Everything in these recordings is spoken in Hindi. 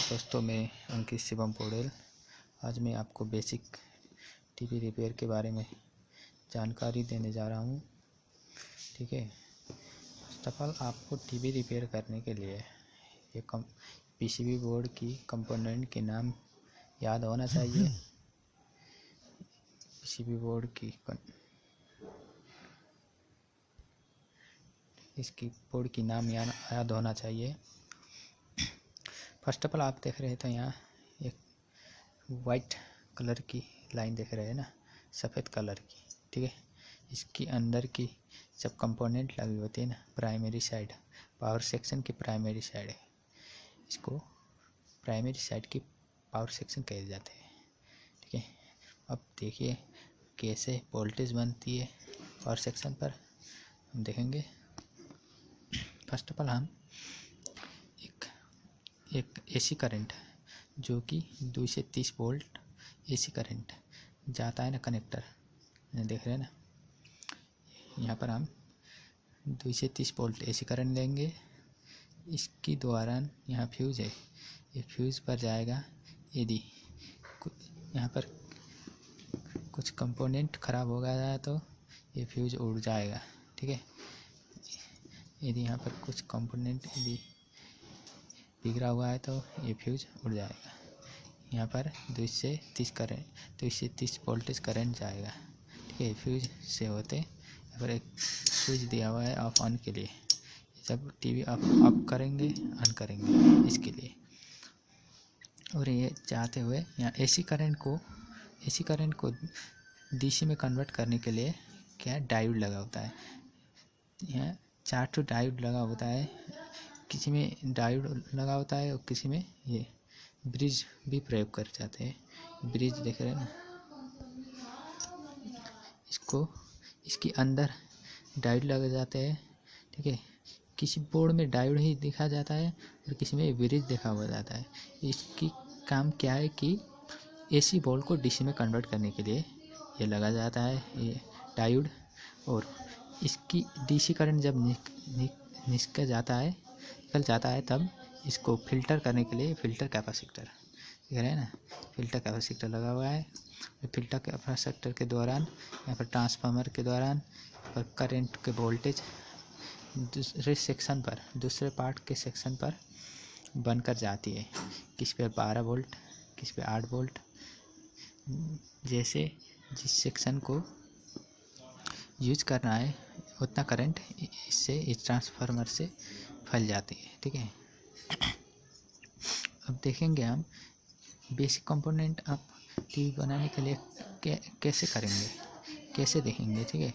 दोस्तों, मैं अंकित शिवम पौडेल। आज मैं आपको बेसिक टीवी रिपेयर के बारे में जानकारी देने जा रहा हूँ। ठीक है। फर्स्ट ऑफ ऑल आपको टीवी रिपेयर करने के लिए ये पीसीबी बोर्ड की कंपोनेंट के नाम याद होना चाहिए। पीसीबी बोर्ड की इसकी बोर्ड की नाम याद होना चाहिए। फर्स्ट ऑफ ऑल आप देख रहे हैं तो यहाँ एक वाइट कलर की लाइन देख रहे हैं ना, सफ़ेद कलर की। ठीक है। इसकी अंदर की जब कंपोनेंट लगी होती है ना, प्राइमरी साइड, पावर सेक्शन की प्राइमरी साइड है, इसको प्राइमरी साइड की पावर सेक्शन कहे जाते हैं। ठीक है। अब देखिए कैसे वोल्टेज बनती है पावर सेक्शन पर, हम देखेंगे। फर्स्ट ऑफ ऑल हम एक एसी करंट जो कि 2 से 30 वोल्ट एसी करंट जाता है ना, कनेक्टर देख रहे हैं ना। यहाँ पर हम 2 से 30 वोल्ट एसी करंट लेंगे। इसकी द्वारा यहाँ फ्यूज़ है, ये फ्यूज़ पर जाएगा। यदि यहाँ पर कुछ कंपोनेंट ख़राब हो गया है तो ये फ्यूज़ उड़ जाएगा। ठीक है। यदि यहाँ पर कुछ कंपोनेंट यदि बिगड़ा हुआ है तो ये फ्यूज़ उड़ जाएगा। यहाँ पर 2 से 30 वोल्टेज करंट जाएगा। ठीक है। फ्यूज़ से होते यहाँ पर एक स्विच दिया हुआ है ऑफ ऑन के लिए, जब टीवी ऑफ करेंगे ऑन करेंगे इसके लिए। और ये जाते हुए यहाँ एसी करंट को डीसी में कन्वर्ट करने के लिए क्या डायोड लगा होता है। यहाँ 4 डायोड लगा होता है, किसी में डायोड लगा होता है और किसी में ये ब्रिज भी प्रयोग कर जाते हैं। ब्रिज देख रहे हैं ना, इसके अंदर डायोड लगे जाते हैं। ठीक है। किसी बोर्ड में डायोड ही दिखा जाता है और किसी में ब्रिज देखा हुआ जाता है। इसकी काम क्या है कि एसी वोल्ट को डीसी में कन्वर्ट करने के लिए ये लगा जाता है, ये डायोड। और इसकी डीसी करंट जब निकल जाता है तब इसको फिल्टर करने के लिए फिल्टर कैपेसिटर देख रहे हैं ना, फिल्टर कैपेसिटर लगा हुआ है। फिल्टर कैपेसिटर के दौरान यहाँ पर ट्रांसफार्मर के दौरान पर करंट के वोल्टेज दूसरे पार्ट के सेक्शन पर बनकर जाती है। किस पे 12 वोल्ट, किस पे 8 वोल्ट, जैसे जिस सेक्शन को यूज करना है उतना करंट इससे इस ट्रांसफार्मर से फैल जाती है। ठीक है। अब देखेंगे हम बेसिक कंपोनेंट आप टीवी बनाने के लिए कैसे करेंगे, कैसे देखेंगे। ठीक है।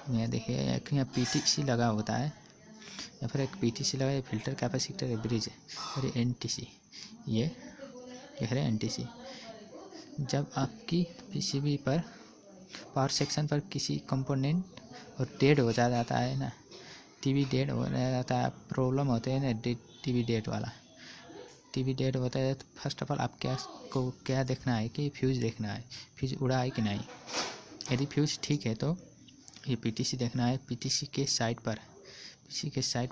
यहाँ देखिए यहाँ पीटीसी लगा होता है, या फिर एक पीटीसी लगा है, फिल्टर कैपेसिटर है, ब्रिज है, और ये एनटीसी, ये देख रहे हैं एनटीसी। जब आपकी पीसीबी पर पावर सेक्शन पर किसी कंपोनेंट और डेड हो जाता है ना, टीवी डेड हो जाता है, प्रॉब्लम होते हैं ना, टीवी डेड वाला टीवी डेड होता है तो फर्स्ट ऑफ ऑल आप क्या देखना है कि फ्यूज़ देखना है, फ्यूज़ उड़ा है कि नहीं। यदि फ्यूज़ ठीक है तो ये पीटीसी देखना है। पीटीसी के साइड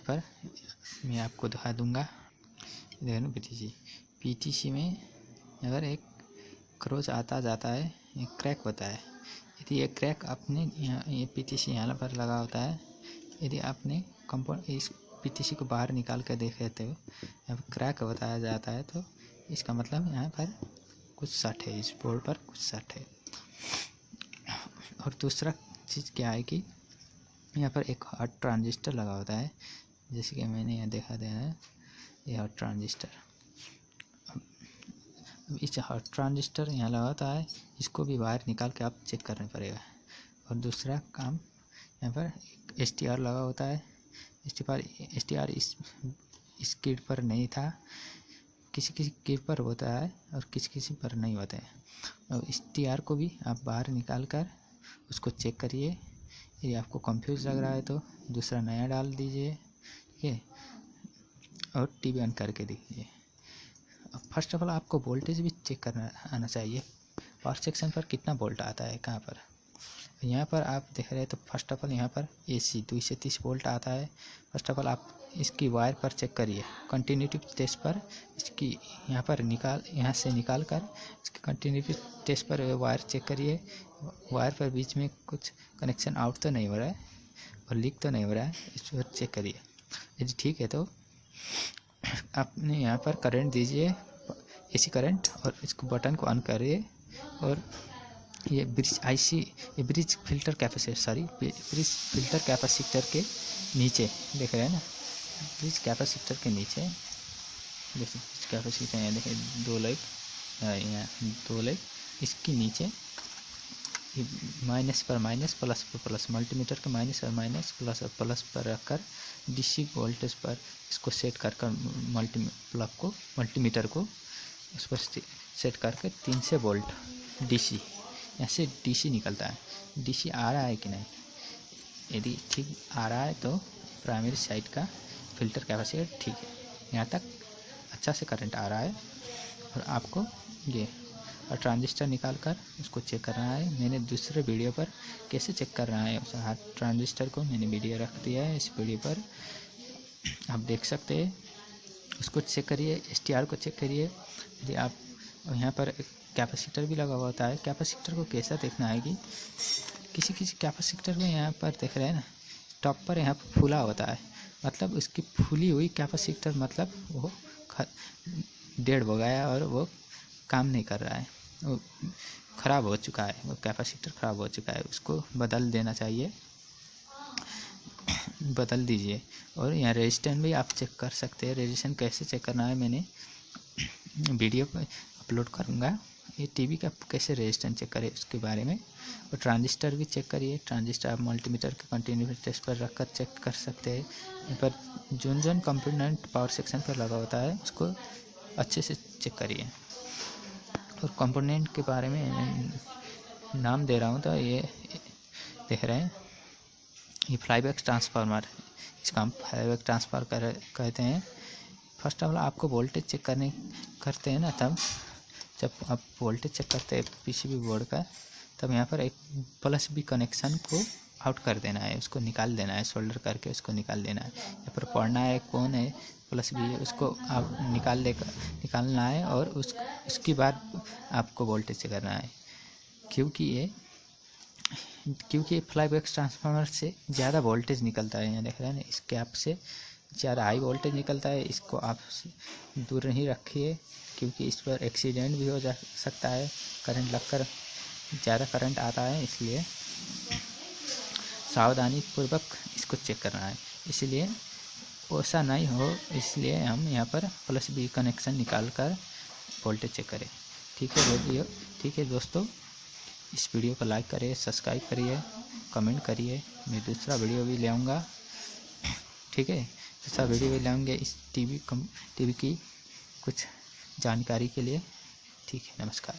पर मैं आपको दिखा दूंगा। देखो पीटीसी में अगर एक क्रॉस आता जाता है, एक क्रैक होता है। यदि ये क्रैक आपने यहाँ ये पीटीसी यहाँ पर लगा होता है, यदि आपने इस पीटीसी को बाहर निकाल कर देख लेते हो, यहाँ पर क्रैक बताया जाता है तो इसका मतलब यहाँ पर कुछ सट है, इस बोर्ड पर कुछ सट है। और दूसरा चीज़ क्या है कि यहाँ पर एक हॉट ट्रांजिस्टर लगा होता है, जैसे कि मैंने यहाँ देखा है, ये हॉट ट्रांजिस्टर। इस हॉट ट्रांजिस्टर यहाँ लगा होता है, इसको भी बाहर निकाल के आप चेक करना पड़ेगा। और दूसरा काम यहाँ पर एक एसटीआर लगा होता है। एसटीआर इस किट पर नहीं था, किसी किट पर होता है और किसी पर नहीं होता है। और एसटीआर को भी आप बाहर निकाल कर उसको चेक करिए। यदि आपको कंफ्यूज लग रहा है तो दूसरा नया डाल दीजिए। ठीक है। और टीवी ऑन करके देखिए। फर्स्ट ऑफ ऑल आपको वोल्टेज भी चेक करना आना चाहिए, पावर सेक्शन पर कितना वोल्ट आता है, कहाँ पर। यहाँ पर आप देख रहे हैं तो फर्स्ट ऑफ ऑल यहाँ पर AC 230 वोल्ट आता है। फर्स्ट ऑफ ऑल आप इसकी वायर पर चेक करिए, कंटिन्यूटी टेस्ट पर इसकी यहाँ पर यहाँ से निकाल कर इसकी कंटिन्यूटी टेस्ट पर वायर चेक करिए। वायर पर बीच में कुछ कनेक्शन आउट तो नहीं हो रहा है और लीक तो नहीं हो रहा है, इस पर चेक करिए। यदि ठीक है तो आपने यहाँ पर करंट दीजिए, AC करंट, और इसको बटन को ऑन करिए। और ये ब्रिज फिल्टर कैपेसिटर के नीचे देख रहे हैं ना, ब्रिज कैपेसिटर के नीचे देखिए, कैपेसिटर यहाँ देखिए 2 लाइट, यहाँ 2 लाइट, इसके नीचे माइनस पर माइनस, प्लस पर प्लस, मल्टीमीटर के माइनस और माइनस, प्लस और प्लस पर रखकर DC वोल्टेज पर इसको सेट कर मल्टीमीटर को उस पर सेट करके 300 वोल्ट DC, ऐसे DC निकलता है। DC आ रहा है कि नहीं, यदि ठीक आ रहा है तो प्राइमरी साइड का फिल्टर कैपेसिटर ठीक है, यहाँ तक अच्छा से करंट आ रहा है। और आपको ये और ट्रांजिस्टर निकाल कर उसको चेक करना है। मैंने दूसरे वीडियो पर कैसे चेक करना है उस हर ट्रांजिस्टर को मैंने वीडियो रख दिया है, इस वीडियो पर आप देख सकते हैं। उसको चेक करिए, STR को चेक करिए। यदि आप यहाँ पर कैपेसिटर भी लगा हुआ होता है, कैपेसिटर को कैसा देखना है कि किसी कैपेसिटर में यहाँ पर देख रहे हैं ना, टॉप पर यहाँ पर फूला होता है, मतलब उसकी फूली हुई कैपेसिटर, मतलब वो डेड हो गया और वो काम नहीं कर रहा है, वो ख़राब हो चुका है, वो कैपेसिटर ख़राब हो चुका है, उसको बदल देना चाहिए, बदल दीजिए। और यहाँ रेजिस्टेंस भी आप चेक कर सकते हैं। रेजिस्टेंस कैसे चेक करना है मैंने वीडियो पर अपलोड करूँगा, ये टीवी का कैसे रेजिस्टेंस चेक करें उसके बारे में। और ट्रांजिस्टर भी चेक करिए, ट्रांजिस्टर आप मल्टीमीटर के कंटिन्यूटी टेस्ट पर रखकर चेक कर सकते हैं। यहाँ पर जोन कंपोनेंट पावर सेक्शन पर लगा होता है, उसको अच्छे से चेक करिए। और कंपोनेंट के बारे में नाम दे रहा हूँ, तो ये देख रहे हैं, ये फ्लाईबैक ट्रांसफार्मर, इसका हम फ्लाईबैक ट्रांसफार्मर कहते हैं। फर्स्ट ऑफ ऑल आपको वोल्टेज चेक करते हैं ना, तब जब आप वोल्टेज चेक करते हैं PCB बोर्ड का, तब यहाँ पर एक +B कनेक्शन को आउट कर देना है, उसको निकाल देना है, सोल्डर करके उसको निकाल देना है। यहाँ पर पढ़ना है कौन है +B है, उसको आप निकालना है, और उसके बाद आपको वोल्टेज चेक करना है। क्योंकि ये फ्लाईबैक ट्रांसफार्मर से ज़्यादा वोल्टेज निकलता है, यहाँ देख रहे हैं ना, इस कैप से ज़्यादा हाई वोल्टेज निकलता है। इसको आप दूर नहीं रखिए, क्योंकि इस पर एक्सीडेंट भी हो सकता है, करंट लगकर ज़्यादा करंट आता है, इसलिए सावधानी पूर्वक इसको चेक करना है। इसलिए ऐसा नहीं हो, इसलिए हम यहाँ पर +B कनेक्शन निकाल कर वोल्टेज चेक करें। ठीक है दोस्तों, इस वीडियो को लाइक करिए, सब्सक्राइब करिए, कमेंट करिए। मैं दूसरा वीडियो भी ले आऊँगा, ठीक है, दूसरा वीडियो भी लाएंगे इस टीवी की कुछ जानकारी के लिए। ठीक है, नमस्कार।